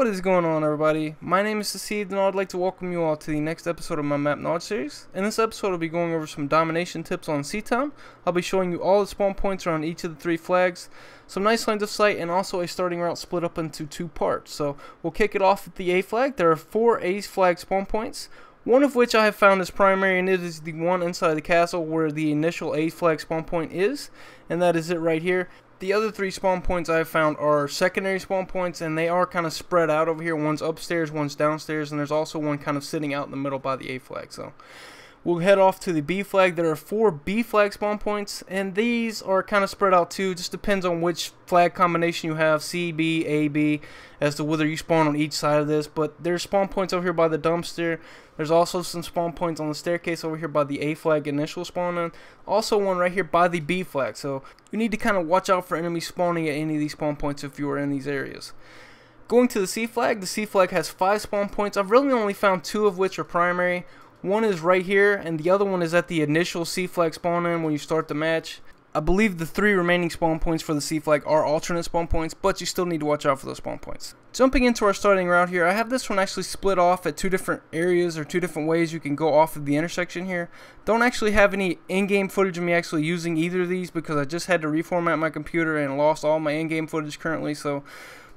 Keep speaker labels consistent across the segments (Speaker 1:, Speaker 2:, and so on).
Speaker 1: What is going on, everybody? My name is IxDeceived, and I'd like to welcome you all to the next episode of my map knowledge series. In this episode, I'll be going over some domination tips on Seatown. I'll be showing you all the spawn points around each of the 3 flags, some nice lines of sight, and also a starting route split up into 2 parts. So we'll kick it off with the A flag. There are 4 A flag spawn points, one of which I have found is primary, and it is the one inside the castle where the initial A flag spawn point is, and that is it right here. The other 3 spawn points I have found are secondary spawn points, and they are kind of spread out over here. One's upstairs, one's downstairs, and there's also one kind of sitting out in the middle by the A flag. So we'll head off to the B flag. There are 4 B flag spawn points, and these are kind of spread out too. Just depends on which flag combination you have, C, B, A, B, as to whether you spawn on each side of this. But there's spawn points over here by the dumpster. There's also some spawn points on the staircase over here by the A flag initial spawn in. Also one right here by the B flag. So you need to kind of watch out for enemies spawning at any of these spawn points if you are in these areas. Going to the C flag has 5 spawn points. I've really only found 2 of which are primary. One is right here, and the other one is at the initial C flag spawn in when you start the match. I believe the 3 remaining spawn points for the C flag are alternate spawn points, but you still need to watch out for those spawn points. Jumping into our starting route here, I have this one actually split off at 2 different areas, or 2 different ways you can go off of the intersection here. Don't actually have any in-game footage of me actually using either of these because I just had to reformat my computer and lost all my in-game footage currently, so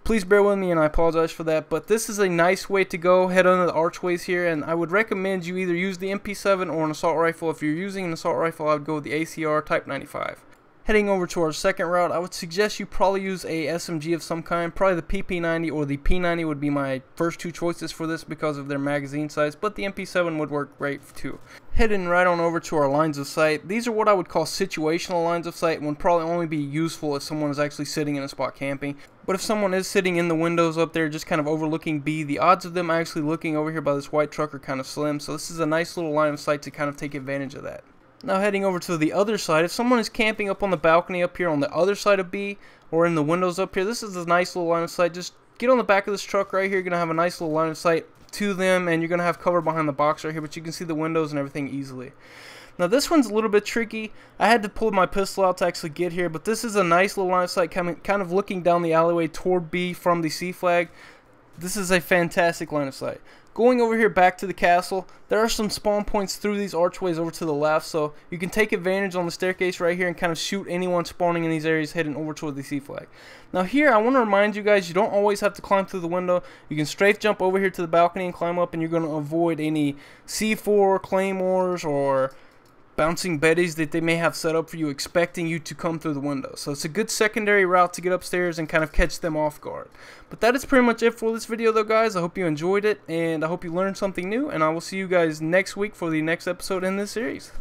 Speaker 1: please bear with me, and I apologize for that. But this is a nice way to go. Head under the archways here, and I would recommend you either use the MP7 or an assault rifle. If you're using an assault rifle, I would go with the ACR Type 95. Heading over to our second route, I would suggest you probably use a SMG of some kind. Probably the PP90 or the P90 would be my first 2 choices for this because of their magazine size, but the MP7 would work great too. Heading right on over to our lines of sight. These are what I would call situational lines of sight and would probably only be useful if someone is actually sitting in a spot camping. But if someone is sitting in the windows up there just kind of overlooking B, the odds of them actually looking over here by this white truck are kind of slim. So this is a nice little line of sight to kind of take advantage of that. Now heading over to the other side, if someone is camping up on the balcony up here on the other side of B, or in the windows up here, this is a nice little line of sight. Just get on the back of this truck right here. You're going to have a nice little line of sight to them, and you're going to have cover behind the box right here, but you can see the windows and everything easily. Now this one's a little bit tricky. I had to pull my pistol out to actually get here, but this is a nice little line of sight kind of looking down the alleyway toward B from the C flag. This is a fantastic line of sight. Going over here back to the castle, there are some spawn points through these archways over to the left, so you can take advantage on the staircase right here and kind of shoot anyone spawning in these areas heading over toward the C flag. Now here, I want to remind you guys, you don't always have to climb through the window. You can strafe jump over here to the balcony and climb up, and you're going to avoid any C4 claymores or bouncing betties that they may have set up for you expecting you to come through the window. So it's a good secondary route to get upstairs and kind of catch them off guard. But that is pretty much it for this video though, guys. I hope you enjoyed it, and I hope you learned something new, and I will see you guys next week for the next episode in this series.